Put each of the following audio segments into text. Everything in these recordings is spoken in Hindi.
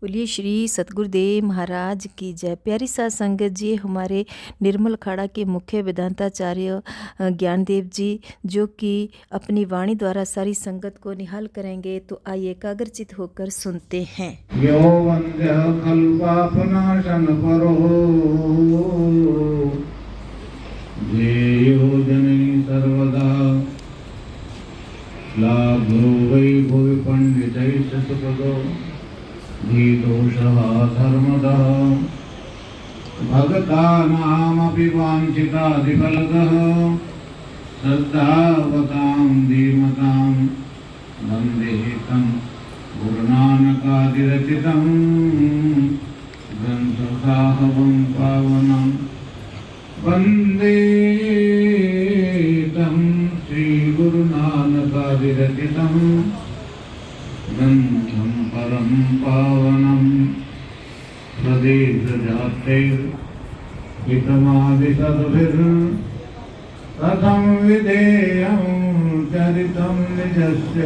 बोलिए श्री सतगुरुदेव महाराज की जय। प्यारी साध संगत जी, हमारे निर्मल अखाड़ा के मुख्य वेदांताचार्य ज्ञानदेव जी जो कि अपनी वाणी द्वारा सारी संगत को निहाल करेंगे, तो आइए एकाग्रचित होकर सुनते हैं। यो वंद्य कल्पापनाशन परो ध्येयो जननी सर्वदा लाभो वै भुवि पंडितैः सतपदो धीदोषः धर्मदः भगतानामपि वाञ्छितादिफलदः श्रद्धावतां धीमतां वन्दे तं गुरुनानकादिरचितं ग्रन्थसाहवं पावनं वन्दे तं श्रीगुरुनानकादिरचितं ग्रन्थं परं पावनं प्रदेशजातैर्हितमादिसद्भिर्कथं विधेयं चरितं निजस्य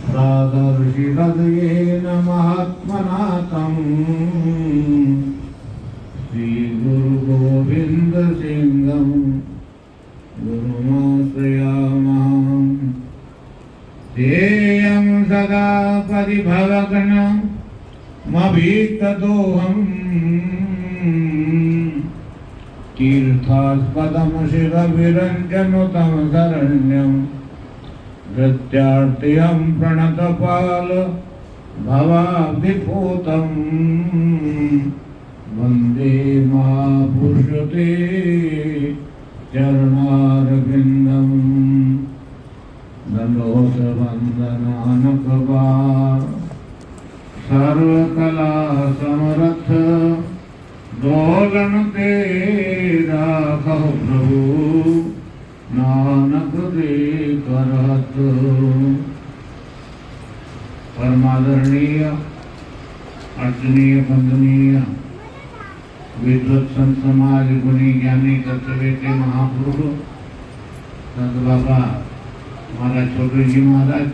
प्रादर्शितद्येन महात्मना तं श्रीगुरुगोविन्दसिंहं गुरुमाश्रयामः। ध्येयं सदा परिभवग्नमभीष्टदोहम् तीर्थास्पदं शिरविरञ्जनुतं शरण्यं धृत्यार्तिहं प्रणतपाल भवाब्धिपूतं वन्दे महापुरुषते चरणारविन्दम् दण्डोतवन्दनानकपाल सर्वकला समर्थ दोलन तेरा कहो प्रभु नानक दे करत। परमादरणीय अर्चनीय वंदनीय विद्वत संत समाज गुणी ज्ञानी कर्तव्य महापुरुष संत बाबा महाराज छोटे जी महाराज,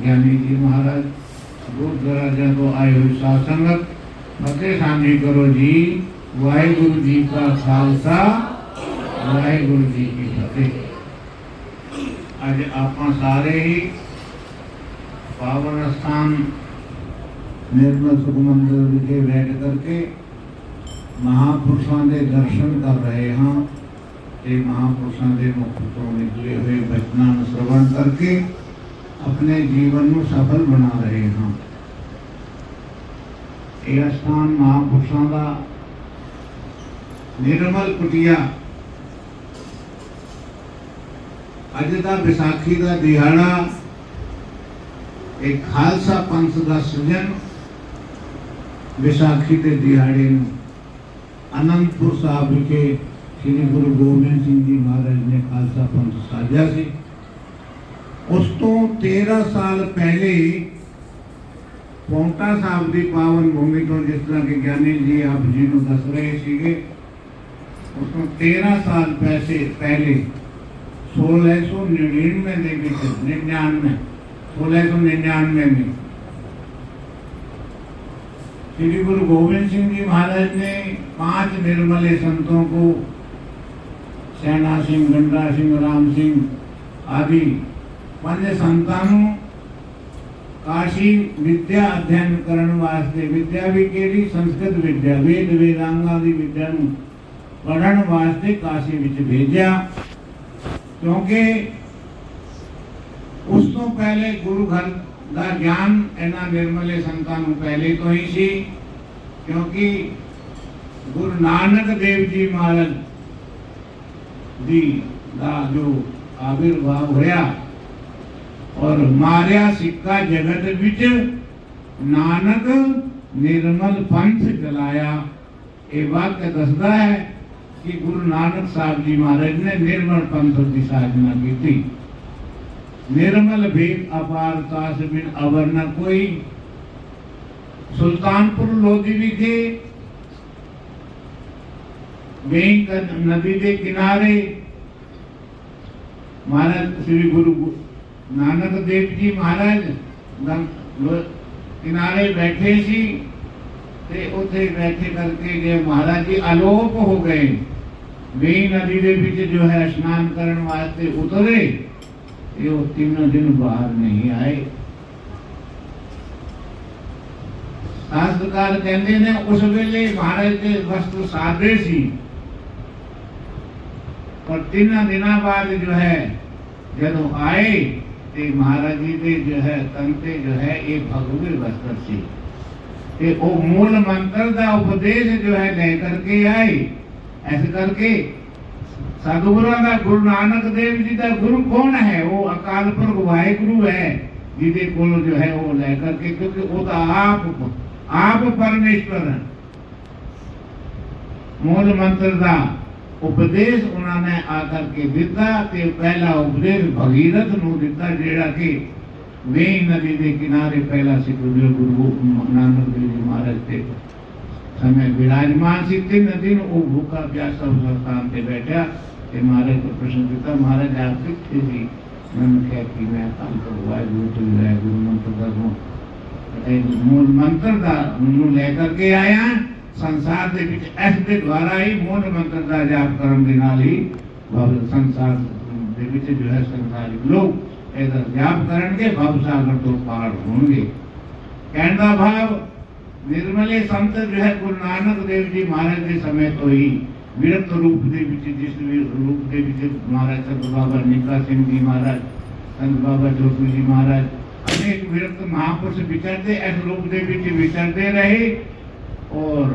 ज्ञानी जी महाराज, दूर दराजा को आए हुए साध संगत, फतेह सानी करो जी। वाहिगुरु जी का खालसा, वाहिगुरु जी की फतेह। आज आप सारे ही पावन स्थान निर्मल सुख मंदिर विखे बैठ करके महापुरुषों के दर्शन कर रहे हैं। एक महापुरुषों के मुख तो निकले हुए वचनान श्रवण करके अपने जीवन में सफल बना रहे हैं। यह स्थान महापुरुषों का निर्मल कुटिया। अज का विसाखी का दिहाड़ा एक खालसा पंथ का सृजन विसाखी के दिहाड़े अनंतपुर साहब के श्री गुरु गोबिंद सिंह जी महाराज ने खालसा पंथ साझा से। उस तो 13 साल पहले पौंटा साहब की पावन भूमि तो जिस तरह के ज्ञानी जी आप जी को दस रहे थे, उसको 13 साल पहले 1699 में श्री गुरु गोविंद सिंह जी महाराज ने 5 निर्मले संतों को, सेना सिंह, गंडा सिंह, राम सिंह आदि 5 संतानों काशी विद्या अध्ययन करने वास्ते, विद्या भी केड़ी संस्कृत विद्या, वेद वेदांगा दी विद्या पढ़ने वास्ते काशी विच भेजा। क्योंकि उस तो पहले गुरु घर का ज्ञान इन्हां निर्मले संतानों पहले तो ही सी। क्योंकि गुरु नानक देव जी महाराज जी का जो आविर्भाव होया और मारिया सिक्का जगत विच नानक निर्मल पंथ चलाया, ये वाक्य दसदा है कि गुरु नानक साहब जी महाराज ने निर्मल पंथ की साधना की थी। निर्मल भेद अपार काश बिन अवर न कोई। सुल्तानपुर लोधी विखे वेंक नदी के किनारे महाराज श्री गुरु नानक देव जी महाराज किनारे बैठे सी ते उत्थे बैठे करके जे महाराज जी आलोप हो गए। वे नदी दे विच जो है स्नान करने वास्ते उतरे, ये 3 दिन बाहर नहीं आए। शास्त्रकार कहते ने उस वेले महाराज के वस्त्र सादे सी, और 3 दिना बाद जो है जदों आए ते महाराज जी के जो है तंते जो है ये भगवे वस्त्र सी, ते वो मूल मंत्र का उपदेश जो है लेकर के आए। ऐसे करके सतगुरु का गुरु नानक देव जी का गुरु कौन है? वो अकाल पुरख वाहिगुरु है, जिदे कोल जो है वो लेकर के, क्योंकि वो तो आप परमेश्वर है। मूल मंत्र का उपदेश उन्होंने आकर के दिता, ते पहला उपदेश भगीरथ नूं दिता, जेड़ा कि वेई नदी के किनारे पहला सिखुड़ियो गुरु नानक देव जी महाराज थे समय विराजमान सी। 3 दिन वो भूखा प्यासा उस स्थान पे बैठा। महाराज को प्रश्न किया, महाराज आप कितने थी? मैंने कहा कि मैं काम करवाए गुरु मंत्र का मूल मंत्र का लेकर के आया। संसार के बीच इस दे द्वारा ही मूल मंत्र का जाप करन दे नाल ही संसार दे बीच जो है संसारी लोग ऐसा जाप करनगे भव सागर तो पार होंगे। कहने का भाव निर्मले संत जो है गुरु नानक देव जी महाराज के समय तो ही विरक्त रूप दे विच, जिस रूप दे विच महाराज संत बाबा निका सिंह जी महाराज, संत बाबा जोतू जी महाराज, अनेक विरक्त महापुरुष विचरते इस रूप दे विच विचरते रहे। और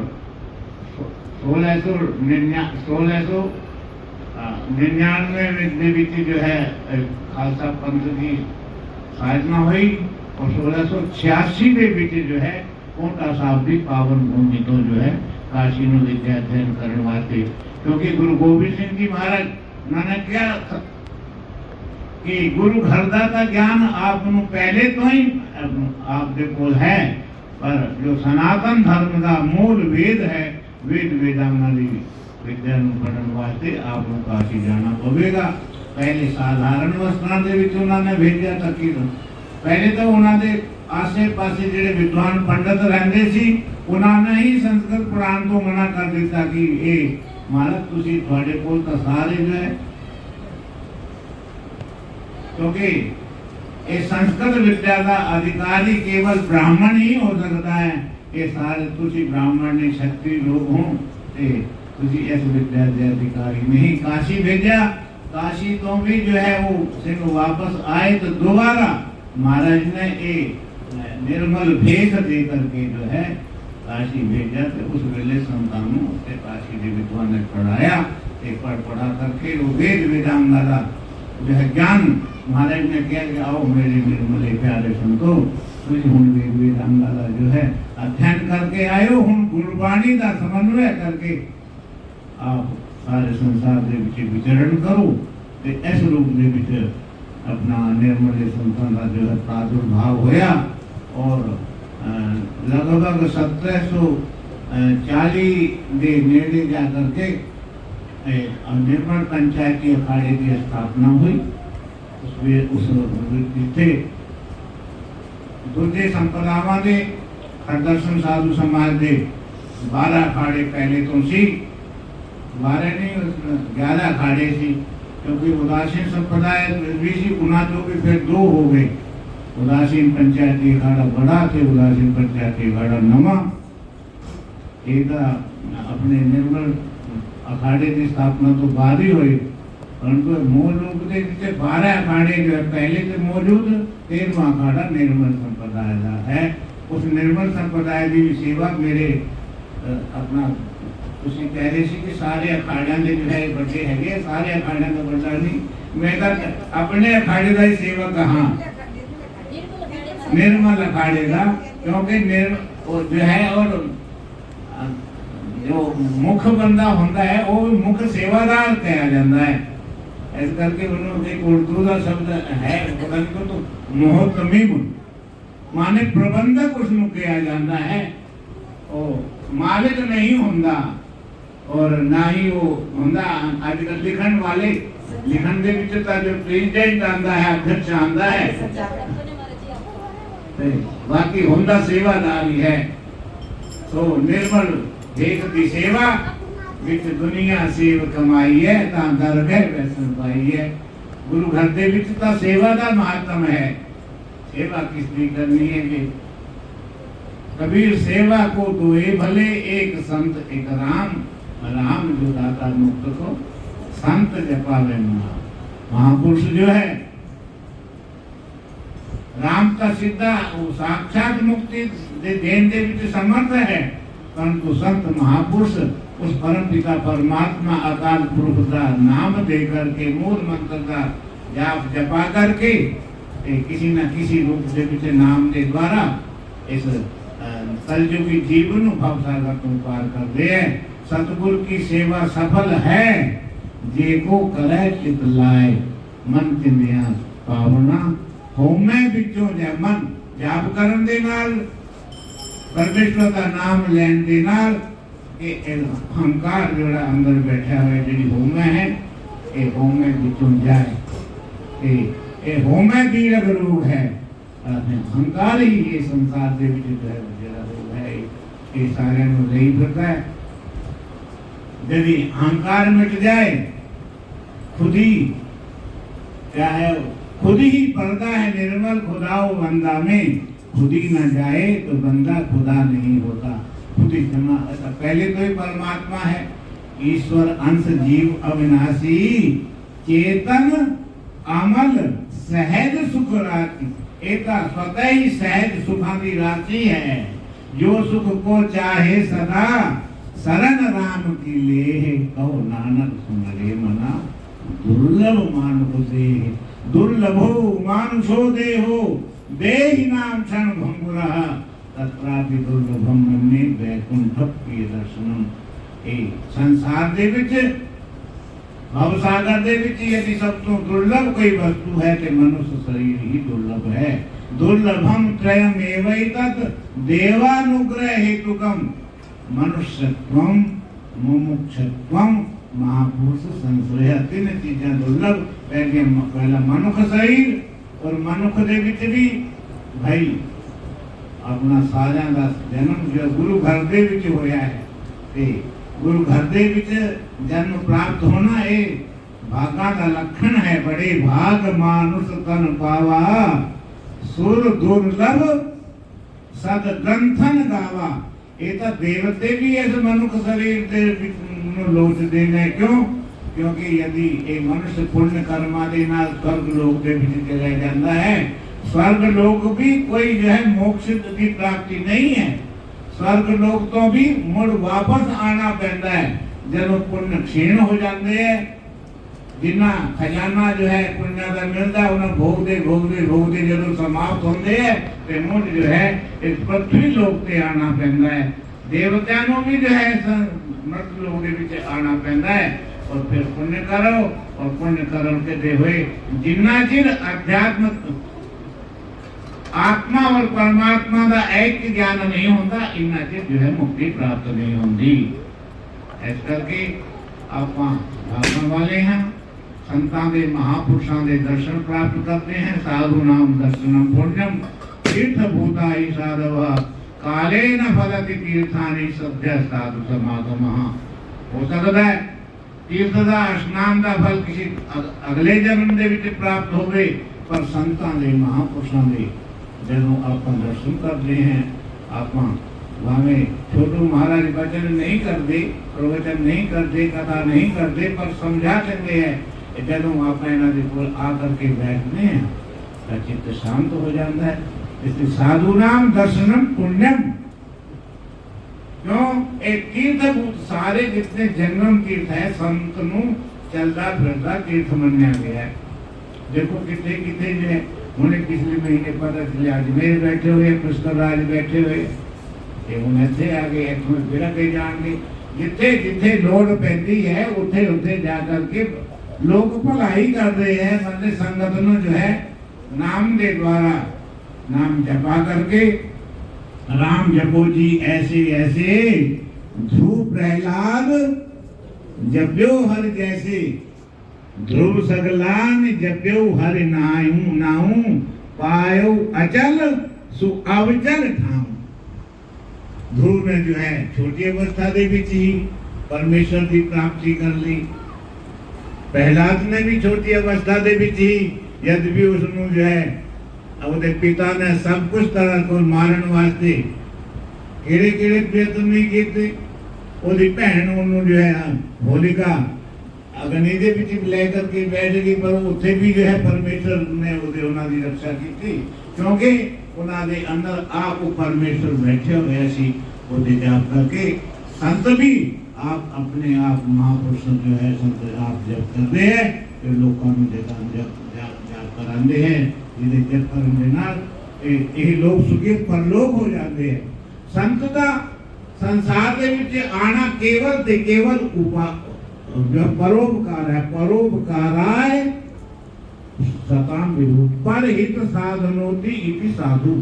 1699 जो है खालसा पंथ की साधना हुई, और 1686 जो है कोटा साहब की पावन भूमि तो जो है काशी में विद्या अध्ययन करने वास्ते, क्योंकि गुरु गोबिंद सिंह जी महाराज ने क्या कि गुरु घरदा का ज्ञान आप पहले तो ही आपके कोल है, पर जो सनातन धर्म का मूल वेद है, वेद वेदांगाली विद्या पढ़ने वास्ते आपको काशी जाना पवेगा। पहले साधारण वस्त्रां दे विच उन्होंने भेजा तक ही, पहले तो उन्होंने आसे पासे जेडे विद्वान पंडित रहंदे सी उन्होंने ही संस्कृत पढ़ाने तो मना कर दिता कि ये महाराज तुसी तुहाडे कोल तां सारे जो है, क्योंकि ये संस्कृत विद्या का अधिकारी केवल ब्राह्मण ही हो सकता है। ये सारे तुसी ब्राह्मण ने क्षत्रिय लोग हों ते तुसी इस विद्या के अधिकारी नहीं। काशी भेजा, काशी तो भी जो है वो सिंह वापस आए तो दोबारा महाराज ने एक निर्मल भेष दे करके जो है काशी भेजा। तो उस वेले संतानों से काशी के विद्वान ने पढ़ाया, पढ़ा करके वो वेद वेदांगा जो है ज्ञान महाराज ने कहा कि आओ मेरे निर्मले प्यारे संतो, तुझ हुण वेद वेदांगा जो है अध्ययन करके आयो, हुण गुरबाणी का समन्वय करके आप सारे संसार के विच विचरण करो। तो इस रूप के विच अपना निर्मले संतां का जो है प्रादुर्भाव होया, और लगभग 1740 के नेड़े जा करके निर्मल पंचायती अखाड़े की स्थापना हुई। उसमें उस जिथे दूजे संप्रदावां दे हरदर्शन साधु समाज के 12 अखाड़े पहले तो सी, 12 नहीं 11 अखाड़े सी, क्योंकि उदासीन संप्रदाय भी सी, उन्हें तो भी फिर 2 हो गए। उदासीन पंचायती अखाड़ा बड़ा थे, उदासीन पंचायती अखाड़ा नवा। एक अपने निर्मल अखाड़े की स्थापना तो बाद ही हुई, परंतु मूल रूप से 12 अखाड़े जो है पहले से मौजूद, 13वां अखाड़ा निर्मल संप्रदाय का है। उस निर्मल संप्रदाय की सेवा मेरे अपना तुसी कह रहे सी कि सारे अखाड़ियां दे जो है बड़े है, सारे अखाड़ियां का बड़ा नहीं, मैं अपने अखाड़े का ही सेवा कहाँ निर्मल अखाड़े का, क्योंकि जो है और जो मुख बंदा होता है वो मुख सेवादार कहा जाता है। इस करके उन्होंने एक उर्दू का शब्द है तो मोहतमीम माने प्रबंधक उसमें कहा जाता है, और मालिक नहीं होता और ना ही वो होता। आजकल लिखन वाले लिखन के जो प्रेसिडेंट आता है, अध्यक्ष आता है, ਤੇ ਬਾਕੀ ਹੁੰਦਾ ਸੇਵਾਦਾਰ ਹੀ ਹੈ। ਸੋ ਨਿਰਮਲ ਦੇਖ ਦੀ ਸੇਵਾ ਵਿੱਚ ਦੁਨੀਆ ਸੇਵ ਕਮਾਈ ਹੈ ਤਾਂ ਦਰਗਹਿ ਵੈਸਣ ਪਾਈ ਹੈ। ਗੁਰੂ ਘਰ ਦੇ ਵਿੱਚ ਤਾਂ ਸੇਵਾ ਦਾ ਮਹੱਤਵ ਹੈ। सेवा किसने करनी है कि कबीर सेवा को दुए भले, एक संत एक राम, राम जो दाता मुक्त को संत जपावे महापुरुष जो है राम का सीधा वो साक्षात मुक्ति देने दे विच समर्थ है, परंतु संत महापुरुष उस परम पिता परमात्मा अकाल पुरुष का नाम दे करके मूल मंत्र का जाप जपा करके किसी न किसी रूप से विच नाम के द्वारा इस कलयुगी जीवन भवसागर को पार करते हैं। सतगुरु की सेवा सफल है जे को करे चित लाए, मन चिंदिया पावना होमे बिचों जय मन जाप करन दे नाल परमेश्वर का नाम लैन दे नाल ये अहंकार जोड़ा अंदर बैठा हुआ जी होमे है ये होमे बिचों जाए। ये होमे दीर्घ रोग है, अहंकार ही ये संसार दे विच जेड़ा रोग है ये सारे नु रही फिरता है। यदि अहंकार मिट जाए खुद ही क्या है, खुद ही पर्दा है निर्मल खुदाओ बंदा में, खुद ही न जाए तो बंदा खुदा नहीं होता। खुद ही क्षमा पहले तो ही परमात्मा है, ईश्वर अंश जीव अविनाशी, चेतन अमल सहज सुख राशि, एका स्वतः ही सहज सुखादी राशि है। जो सुख को चाहे सदा शरण राम की ले, कहो नानक सुमरे मना दुर्लभ मानुष दे, दुर्लभो मानुषो देहो देहि नाम क्षण भंगुरः, तत्रापि दुर्लभम मन्ये वैकुंठ प्रिय दर्शनम। ए संसार दे विच भवसागर दे विच यदि सब तो दुर्लभ कोई वस्तु है तो मनुष्य शरीर ही दुर्लभ है। दुर्लभम त्रयम एवैतत् देवानुग्रह हेतुकम, मनुष्यत्वम मुमुक्षत्वम महापुरुष संश्रय। तीन चीजें दुर्लभ, पहला मनुष्य शरीर और मनुष्य दे विच भी भाई अपना साजा दा जन्म जो गुरु घर दे विच होया है ते गुरु घर दे विच जन्म प्राप्त होना ये भागा का लक्षण है। बड़े भाग मानुष तन पावा, सुर दुर्लभ सद ग्रंथन गावा। ये तो देवते भी इस मनुष्य शरीर दे लोच देने क्यों, क्योंकि यदि ये मनुष्य पुण्य कर्मा दे नाल स्वर्ग लोक दे विच चला जाता है, स्वर्ग लोक भी कोई जो है मोक्ष की प्राप्ति नहीं है। स्वर्ग लोक तो भी मुड़ वापस आना पैदा है जब पुण्य क्षीण हो जाते हैं। जिन्ना खजाना जो है पुण्य का मिलता उन्हें भोग दे जरूर समाप्त होते हैं तो मुड़ जो है इस पृथ्वी लोक से आना पैदा है। देवताओं भी जो है मृत लोक के विच आना पैदा है और फिर पुण्य करो और पुण्य करो के दे हुए जिन्ना चिर अध्यात्म आत्मा और परमात्मा का ऐक्य ज्ञान नहीं होता, इन्ना चिर जो है मुक्ति प्राप्त नहीं होती। इस करके आप भागने वाले हैं, संतां दे महापुरुषों के दर्शन प्राप्त करते हैं। साधु नाम दर्शनम पुण्यम तीर्थ भूता ही साधव काले न फलति तीर्थानि सद्य साधु समागम। हो सकता है तीर्थ का स्नान का फल किसी अगले जन्म दे विच प्राप्त होवे, पर संतां दे महापुरुषों के जब आप दर्शन करते हैं आप भावे छोटू महाराज वचन नहीं करते, प्रवचन नहीं करते, कथा नहीं करते, पर समझा सकते हैं। जब आप आकर के बैठते हैं तो चित्त शांत हो जाता है। इसलिए साधु नाम दर्शनम पुण्यम, क्यों एक तीर्थभूत सारे जितने जन्म तीर्थ है संत नू चलता फिरता तीर्थ मन्या गया है। देखो कितने कितने जो है उन्हें पिछले महीने पता चले अजमेर बैठे हुए, पुष्कर राज बैठे हुए, इत्थे आ गए, इतों फिर अगे जाएंगे। जिथे जिथे लोड़ पैंदी है उथे उथे जाकर के लोग भलाई कर रहे हैं। मतलब संगत नु जो है नाम के द्वारा नाम जपा करके राम जपो जी ऐसे ऐसे, ध्रुव प्रहलाद जप्यो हर जैसे, ध्रुव सगलान जप्यो हर नाऊ नाऊ, पायो अचल सो अवचल ठाम। ध्रुव ने जो है छोटी अवस्था दे विच ही परमेश्वर की प्राप्ति कर ली। प्रहलाद ने भी छोटी अवस्था दे विच ही, यद्यपि उसनु जो है अपने पिता ने सब कुछ तरह को मारन वास्ते किड़े किड़े प्रयत्न नहीं किए। ਉਹਦੀ ਭੈਣ ਉਹਨੂੰ ਜੋ ਹੈ ਹੋਲਿਕਾ ਅਗਨੀ ਦੇ ਵਿੱਚ ਲੈ ਕਰਕੇ ਬੈਠ ਗਈ, ਪਰ ਉੱਥੇ ਵੀ ਜੋ ਹੈ ਪਰਮੇਸ਼ਰ ਨੇ ਉਹਨਾਂ ਦੀ ਰੱਖਿਆ ਕੀਤੀ, ਕਿਉਂਕਿ ਉਹਨਾਂ ਦੇ ਅੰਦਰ ਆਪ ਉਹ ਪਰਮੇਸ਼ਰ ਬੈਠੇ ਹੋਏ ਸੀ। ਉਹਦੇ ਜਾਪ ਕਰਕੇ संत भी आप अपने आप महापुरुष जो है संत आप जब करते हैं तो लोगों में जब कराते हैं, जिसे जब करने ना ये लोग सुखी परलोक हो जाते हैं। संत का संसार के विच आना केवल ते केवल जो परोपकार है, परोपकाराय सताम विभु पर हित साधनोति इति साधु,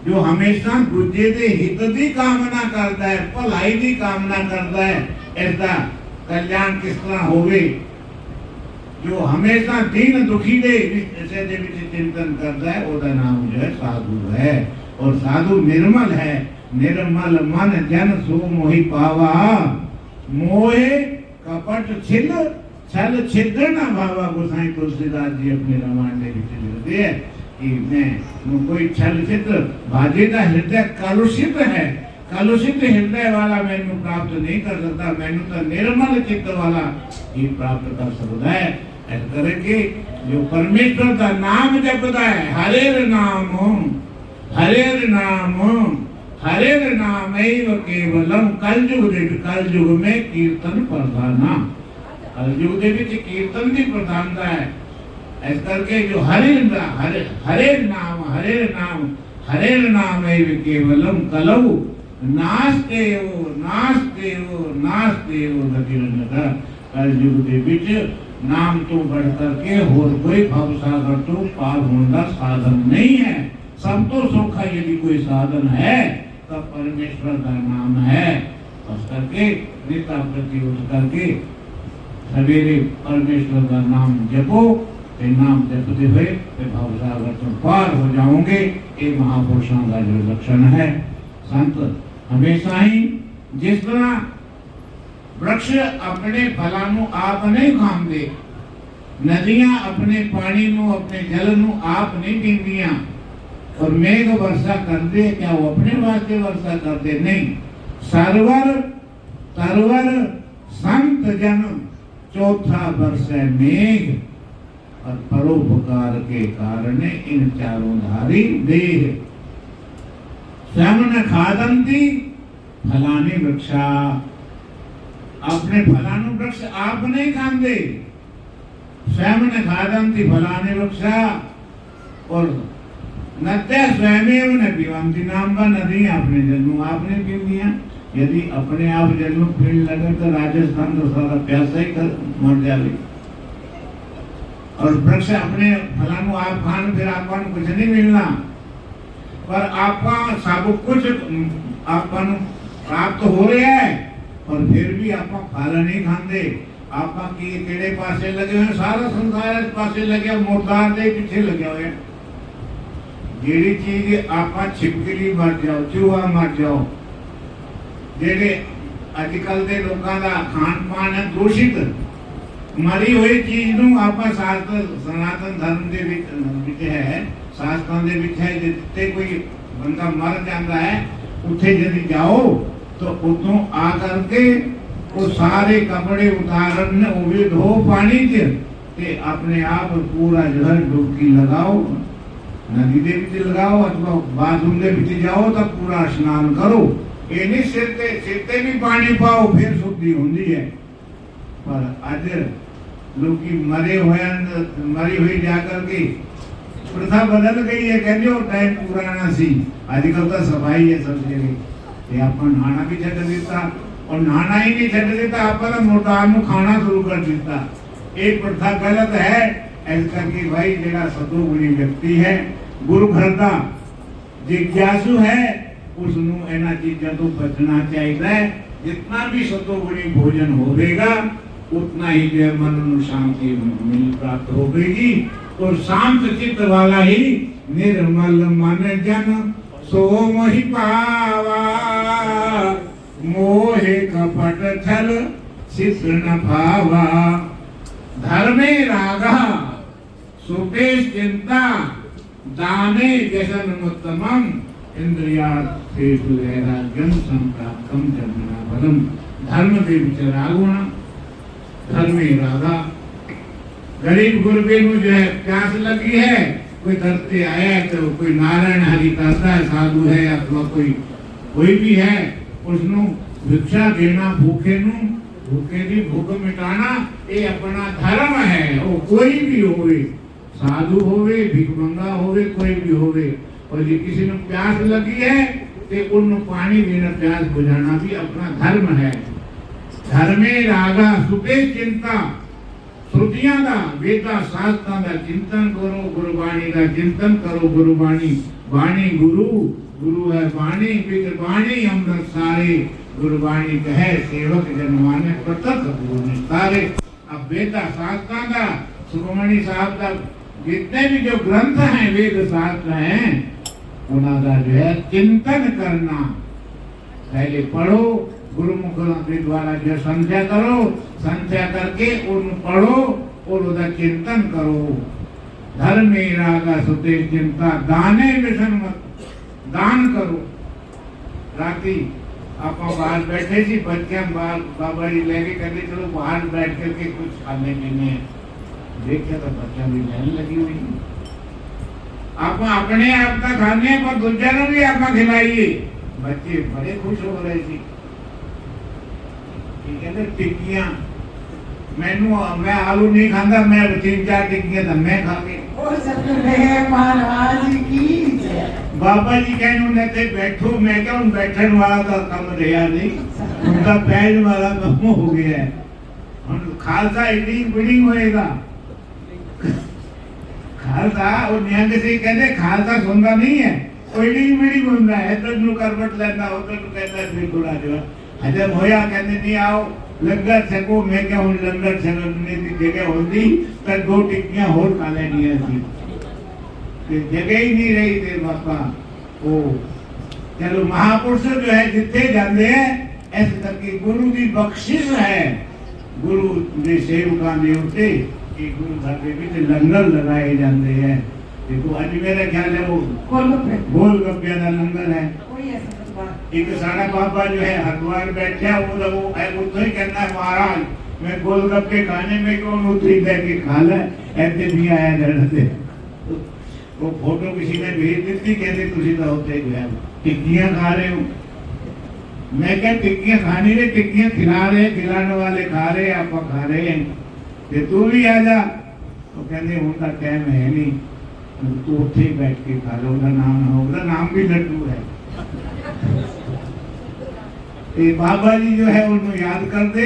जो हमेशा दूजे दे हित की कामना करता है, भलाई की कामना करता है, ऐसा कल्याण किस तरह होवे। जो हमेशा दीन दुखी दे चिंतन करता है, उसका नाम जो है साधु है। और साधु निर्मल है। निर्मल मन जन सो मोहि पावा, मोहे कपट छिल छल छिद्र न भावा। गोसाई तुलसीदास जी अपने रामायण में लिखते हैं कि मैं कोई छल छिद्र बाजे का हृदय कलुषित है, कलुषित हृदय वाला मैनू प्राप्त नहीं कर सकता, मैनू तो निर्मल चित्त वाला ही प्राप्त कर सकता है। ऐसा करके जो परमेश्वर का नाम जपता है, हरे नाम हरे नाम हरे नाम केवलम, कलयुग में कीर्तन प्रधाना, कलयुग के विच कीर्तन की प्रधानता है। ऐसा करके जो हरे नाम हरे नाम केवलम कलऊ नास्ते हो गतिरंजन। कलयुग के विच नाम तो बढ़ करके और कोई भवसागर तो पार होने का साधन नहीं है। सब तो सौखा यदि कोई साधन है तो परमेश्वर का नाम है। बस करके नित्य प्रति उठ करके सवेरे परमेश्वर का नाम जपो, नाम जपते हुए भवसागर तुम पार हो जाओगे। ये महापुरुषों का जो लक्षण है। संत हमेशा ही जिस तरह वृक्ष अपने फलानु आप नहीं खाते, नदियां अपने पानी नु अपने जल नु आप नहीं पींदियां, और मेघ वर्षा करते क्या वो अपने वास्ते वर्षा करते नहीं। सरवर तरवर संत जन चौथा वर्ष है मेघ, और परोपकार के कारण इन चारों धारी देह। स्वयं खादंती फलानी वृक्षा, अपने फलानु वृक्ष आप नहीं खाते, स्वयं खादंती फलानी वृक्षा। और नद्या स्वयमेव न पीवंती, नाम का नदी अपने जन्म आपने पी दिया। यदि अपने आप जन्म पीने लगे तो राजस्थान तो सारा प्यासा ही कर मर जाए। और वृक्ष अपने फलानु आप खान, फिर आपको कुछ नहीं मिलना, पर आपका सब कुछ आपन प्राप्त हो रहा है, और फिर भी आप फल नहीं खाते। आपका केड़े पासे लगे हुए, सारा संसार इस पासे लगे, मुर्दार दे पीछे लगे हुए। जेड़ी चीज आपा छिपकली मर जाओ, चूहा मर जाओ, जेड़े अजकल के लोगों का खान पान है दूषित, मरी हुई चीज नू आपा शास्त्र सनातन धर्म के विच है, शास्त्रों के विच है। जिते कोई बंदा मर जाता है, उठे यदि जाओ तो उतों आ करके वो सारे कपड़े उतारन वो धो पानी से अपने आप पूरा जो है डुबकी लगाओ, नदी के विच लगाओ, अथवा बाथरूम के विच जाओ तो पूरा स्नान करो। ये नहीं सिरते भी पानी पाओ, फिर शुद्धि होती है। पर आज लोग मरी हुई जाकर के प्रथा बदल गई है। कहते हो टाइम पुराना सी, आजकल तो सफाई है सब जगह। आप नहाना भी छड़ देता, और नहाना ही नहीं छड़ देता, आप मुर्दार नू खाना शुरू कर देता। एक प्रथा गलत है। ऐसा करके भाई जेड़ा सतोगुणी व्यक्ति है, गुरु घरदा जिज्ञासु है, उसनू इन्हां चीज़ों तो बचना चाहिए। जितना भी सतोगुणी भोजन होगा उतना ही जो मन शांति मिल प्राप्त होगी, और शांत चित्त वाला ही निर्मल मन जन सो मोहि पावा, मोहे कपट छल सिद्ध न भावा। धर्मे रागा सुपेश चिंता, दाने व्यसन उत्तमम, इंद्रियार्थेषु वैराग्यम संप्राप्तम जन्मना फलम। धर्म के विचरागुण, धर्मे रागा। गरीब गुरबे में जो है प्यास लगी है, कोई धरते आया तो कोई नारायण हरि करता है, साधु है अथवा कोई भी है, उसनु भिक्षा देना, भूखे नु भूखे दी भूख मिटाना, ये अपना धर्म है। वो कोई भी होवे, साधु होवे, भिखमंगा होवे, कोई भी होवे। और ये किसी ने प्यास लगी है तो उन पानी देना, प्यास बुझाना भी अपना धर्म है। धर्मे रागा सुखे चिंता, श्रुतियां दा वेदा शास्त्रां दा चिंतन करो, गुरुबाणी का चिंतन करो। गुरुबाणी बाणी गुरु, गुरु है बाणी, विद बाणी अमृत सारे। गुरुबाणी कहे सेवक जनमाने प्रतक गुरु निस्तारे। अब वेदा शास्त्रां दा, सुब्रमणी साहब का जितने भी जो ग्रंथ हैं, वेद शास्त्र हैं, उनका जो है चिंतन करना। पहले पढ़ो, गुरुमुखों के द्वारा जो संध्या करो, संध्या करके उन पढ़ो और उधर चिंतन करो। धर्मे रागा सुते चिंता, दाने व्यसन मत, दान करो। राती आप बाहर बैठे सी, बच्चे बाहर बाबा जी लेके करके चलो बाहर बैठ करके कुछ खाने पीने, देखिए तो बच्चा भी लाइन लगी हुई। आप अपने आप का खाने पर दूसरों भी आप खिलाइए, बच्चे बड़े खुश हो रहे थे। कहते टिक्कियां, मैं आलू नहीं खाता, मैं 3-4 टिक्कियां तो मैं खा गई। महाराज की बाबा जी कहने थे बैठो, मैं क्या उन बैठन वाला का कम रहा नहीं, उनका पैर वाला कम हो गया है। खालसा ईटिंग बिल्डिंग होएगा, खालसा और निहंग से कहते खालसा सुनता नहीं है, ईटिंग बिल्डिंग होता है। तो नु करवट लेना हो तो कहता है फिर थोड़ा जो हजम होया, कहते नहीं आओ लंगर छको, मैं क्या हूँ लंगर छकने की जगह होती तो 2 टिक्कियां और खा लेनी थी, जगह ही नहीं रही थे बापा। ओ चलो महापुरुष जो है जितने जाते हैं ऐसे तक की गुरु की बख्शिश है। गुरु ने सेवका ने उठे कि गुरु घर पे भी लंगर लगाए जाते हैं। देखो आज मेरा ख्याल है वो गोलगप्पे का लंगर है। एक सारा बाबा जो है हरिद्वार बैठे, वो तो ही कहना है महाराज मैं गोलगप्पे खाने में कौन उतरी लेके खा ले, ऐसे भी आया करते। वो फोटो किसी ने भेज दी थी, कहते तुझे तो होते जो है टिक्कियां खा रहे हो। मैं क्या टिक्कियां खानी है, टिक्कियां खिला रहे, खिलाने वाले खा रहे, आप खा रहे हैं, तू भी आ जा। तो कहते उनका टाइम है नहीं, तू उठे ही बैठ के खा लो, उसका नाम भी लड्डू है। बाबा जी जो है उनको याद कर दे,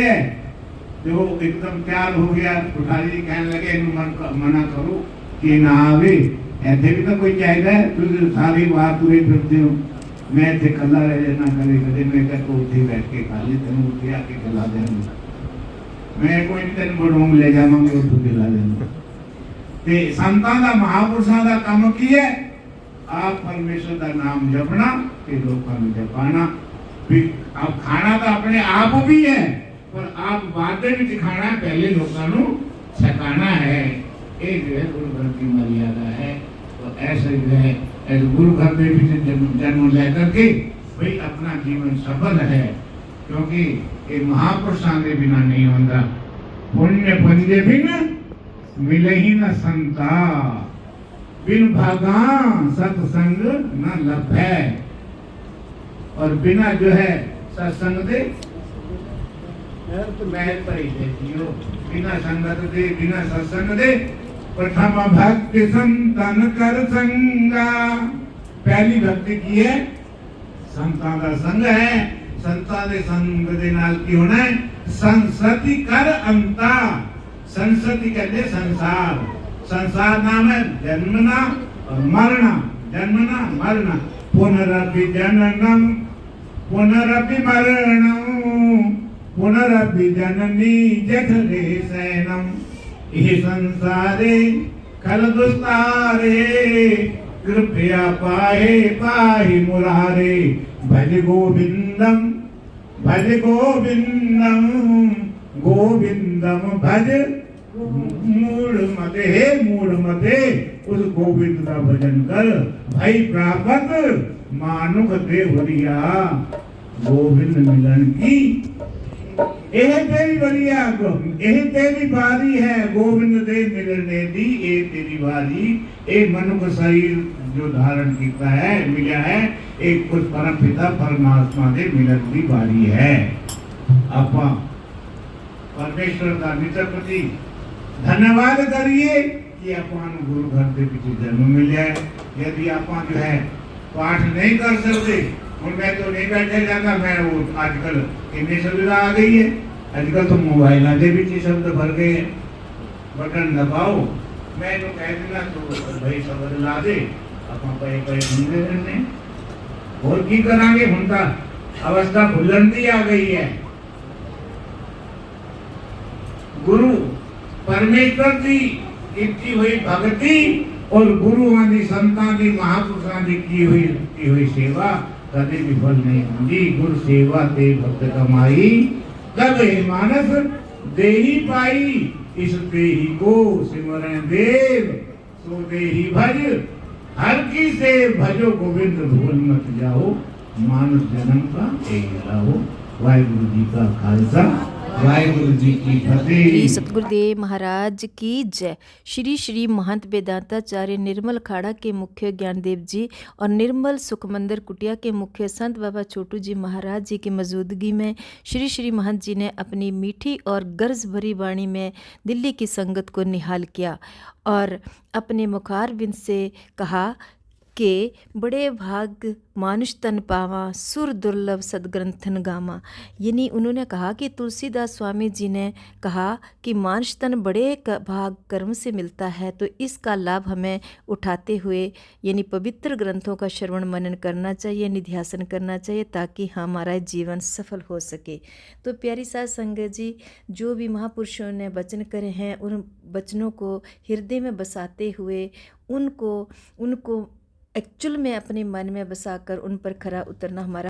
तो एकदम प्यार हो गया। पुठारी जी कहने लगे मना करो कि ना आवे, ऐसे भी तो कोई चाहिए, तुझे सारी बात पूरी फिरते हो, मैं ऐसे कला रह ना करे कदे, मैं क्या तो उठे बैठ के खा ले, तेन उठे आके खिला देंगे, मैं कोई तेन बड़ोंग ले जावांगे और तू खिला देंगे। ते संतां दा महापुरुषां दा काम की है, आप परमेश्वर का नाम जपना, ते लोकां नूं जपाना। आप खाना तो अपने आप भी है, पर आप बाद में खाना है, पहले लोगों को छकाना है। ये जो है गुरु घर की मर्यादा है। तो ऐसे जो है ऐसे गुरु घर में भी जन्म लेकर के भाई अपना जीवन सफल है, क्योंकि ये महापुरुषों के बिना नहीं होता। पुण्य पंजे बिना मिले ही न संता, बिन भागा सत्संग न लभै। और बिना जो है सत्संग दे तो महल पर ही देती हो, बिना संगत दे, बिना सत्संग दे। प्रथम भक्ति संतन कर संगा, पहली भक्ति की है संतां का संग है। संतां दे संग दे नाल की होना है संसति कर अंता। संसति कहते संसार, संसार नाम है जन्मना और मरना, जन्मना मरना। पुनरपि जननम पुनरपि मरणम पुनरपि जननी जठरे शयनम। इह संसारे खल दुस्तारे कृपया पाहे पाहि मुरारे भज गोविंदम गोविंदम भज मूढ़ मते उस गोविंद का भजन कर भाई प्रापत मानुख देवरिया गोविंद मिलन की ਇਹ ਤੇਰੀ ਬਲੀਆ ਇਹ ਤੇਰੀ ਬਾਰੀ ਹੈ ਗੋਬਿੰਦ ਦੇ ਮਿਲਣੇ ਦੀ ਇਹ ਤੇਰੀ ਬਾਰੀ ਇਹ ਮਨੁੱਖ ਸਰੀਰ ਜੋ ਧਾਰਨ ਕੀਤਾ ਹੈ ਮਿਲਿਆ ਹੈ ਇੱਕ ਕੁਝ ਪਰਮ ਪਿਤਾ ਪਰਮਾਤਮਾ ਦੇ ਮਿਲਣ ਦੀ ਬਾਰੀ ਹੈ ਆਪਾਂ ਪਰਮੇਸ਼ਰ ਦਾ ਨਿਤਪਤੀ ਧੰਨਵਾਦ ਕਰੀਏ ਕਿ ਆਪਾਂ ਨੂੰ ਗੁਰੂ ਘਰ ਦੇ ਵਿੱਚ ਜਨਮ ਮਿਲਿਆ ਹੈ यदि ਆਪਾਂ ਜੋ ਹੈ ਪਾਠ ਨਹੀਂ ਕਰ ਸਕਦੇ ਹੁਣ ਮੈਂ तो नहीं बैठे जाता मैं वो आजकल इतनी सुविधा आ गई है आजकल तो मोबाइल ਦੇ ਵਿੱਚ ਹੀ शब्द भर गए हैं बटन दबाओ मैं तो कह देना तो भाई शब्द ला दे ਆਪਾਂ ਪਏ ਪਏ ਹੁੰਦੇ ਰਹਿੰਦੇ ਹੋਰ ਕੀ ਕਰਾਂਗੇ ਹੁਣ ਤਾਂ ਅਵਸਥਾ ਭੁੱਲਣ ਦੀ ਆ ਗਈ ਹੈ गुरु परमेश्वर की ਕੀਤੀ ਹੋਈ भक्ति और गुरुआं दी संतां दी महापुरुषां दी की हुई सेवा कभी विफल नहीं होगी गुरु सेवा ते भक्त कमाई कब हे मानस देही पाई इस देही को सिमरन देव सो देही भज हर की से भजो गोविंद भूल मत जाओ मानस जन्म का एक रहो वाहिगुरु जी का खालसा वाहिगुरु जी की फतेह। श्री सतगुरुदेव महाराज की जय। श्री श्री महंत वेदांताचार्य निर्मल खाड़ा के मुख्य ज्ञानदेव जी और निर्मल सुखमंदिर कुटिया के मुख्य संत बाबा छोटू जी महाराज जी की मौजूदगी में श्री श्री महंत जी ने अपनी मीठी और गर्ज भरी वाणी में दिल्ली की संगत को निहाल किया और अपने मुखारबिंद से कहा के बड़े भाग मानुष तन पावा सुर दुर्लभ सदग्रंथन गामा। यानी उन्होंने कहा कि तुलसीदास स्वामी जी ने कहा कि मानुष तन बड़े भाग कर्म से मिलता है तो इसका लाभ हमें उठाते हुए यानी पवित्र ग्रंथों का श्रवण मनन करना चाहिए निध्यासन करना चाहिए ताकि हमारा जीवन सफल हो सके। तो प्यारी साध संगत जी जो भी महापुरुषों ने वचन करे हैं उन वचनों को हृदय में बसाते हुए उनको एक्चुअल में अपने मन में बसाकर उन पर खरा उतरना हमारा